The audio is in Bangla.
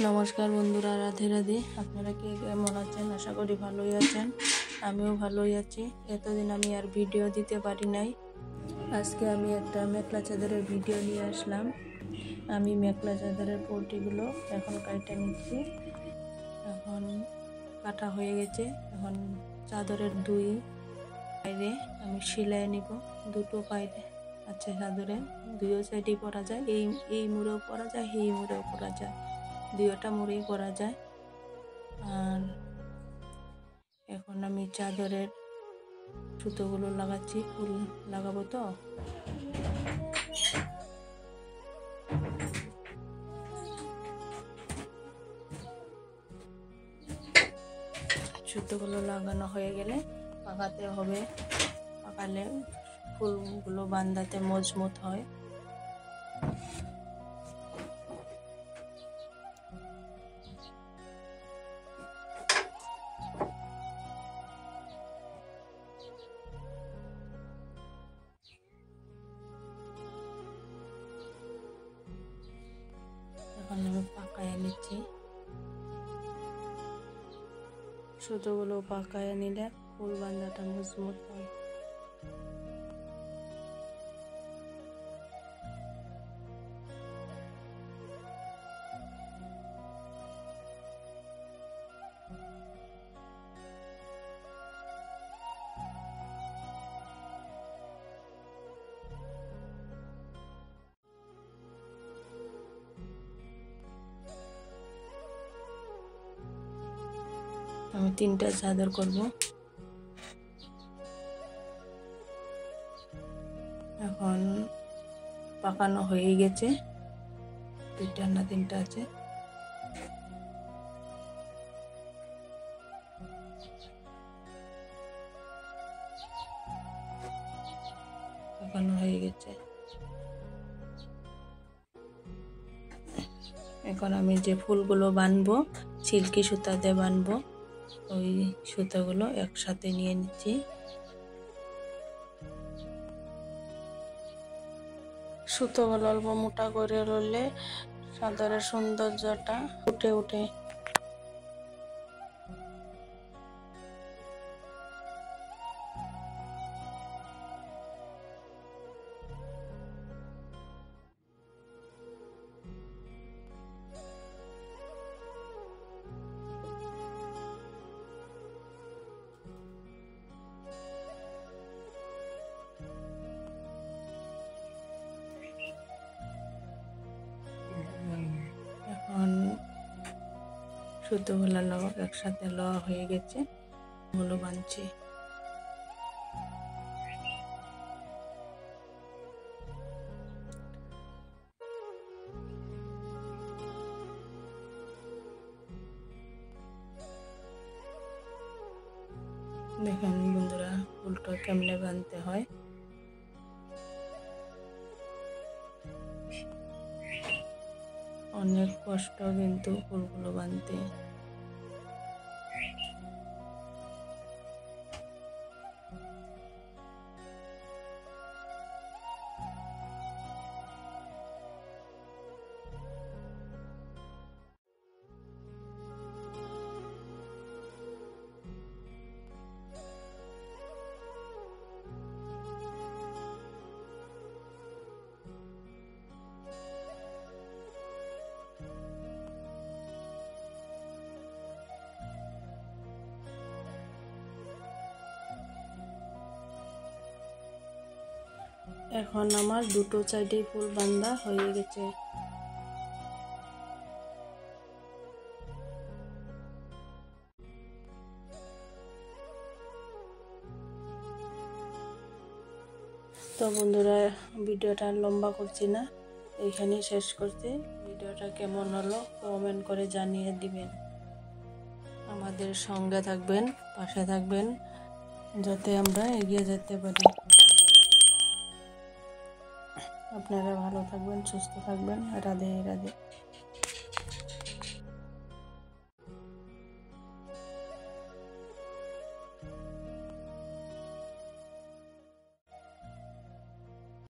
নমস্কার বন্ধুরা, রাধে রাধে। আপনারা কে কেমন আছেন? আশা করি ভালোই আছেন। আমিও ভালোই আছি। এতদিন আমি আর ভিডিও দিতে পারি নাই। আজকে আমি একটা মেখলা চাদরের ভিডিও নিয়ে আসলাম। আমি মেখলা চাদরের পটিগুলো এখন কাটা নিচ্ছি। এখন কাটা হয়ে গেছে। এখন চাদরের দুই পায়ে আমি সেলাই নিব। দুটো পায়ে আছে চাদরে, দুইও সাইডেই পরা যায়। এই মুড়েও পরা যায়, এই মুড়েও পরা যায়, দুইটা মুড়েই পরা যায়। আর এখন আমি চাদরের সুতোগুলো লাগাচ্ছি, ফুল লাগাবো তো। সুতোগুলো লাগানো হয়ে গেলে পাকাতে হবে। পাকালে ফুলগুলো বাঁধাতে মজবুত হয়। এখন আমি পাকায় নিচ্ছি। সুতোগুলো পাকায় নিলে ফুল বাঁধাটা মজবুত হয়। আমি 3টা চাদর করব। এখন পাকানো হয়ে গেছে, 2টা না 3টা আছে। পাকানো হয়ে গেছে। এখন আমি যে ফুলগুলো বানবো, সিল্কি সুতা দিয়ে বানবো, ওই সুতাগুলো একসাথে নিয়ে নিচ্ছি। সুতোগুলো অল্প মোটা করে রইলে চাদরের সৌন্দর্যটা ফুটে ওঠে। এখন সুতোগুলো একসাথে লওয়া হয়ে গেছে, ওগুলো বানছি। দেখেন বন্ধুরা, ফুলটা কেমনে বানতে হয়। অনেক কষ্ট কিন্তু ফুলগুলো বানতে। এখন আমার দুটো সাইডে ফুল বাঁধা হয়ে গেছে। তো বন্ধুরা, ভিডিওটা লম্বা করছি না, এইখানেই শেষ করছি। ভিডিওটা কেমন হলো কমেন্ট করে জানিয়ে দিবেন। আমাদের সঙ্গে থাকবেন, পাশে থাকবেন, যাতে আমরা এগিয়ে যেতে পারি। আপনারা ভালো থাকবেন, সুস্থ থাকবেন। রাধে রাধে।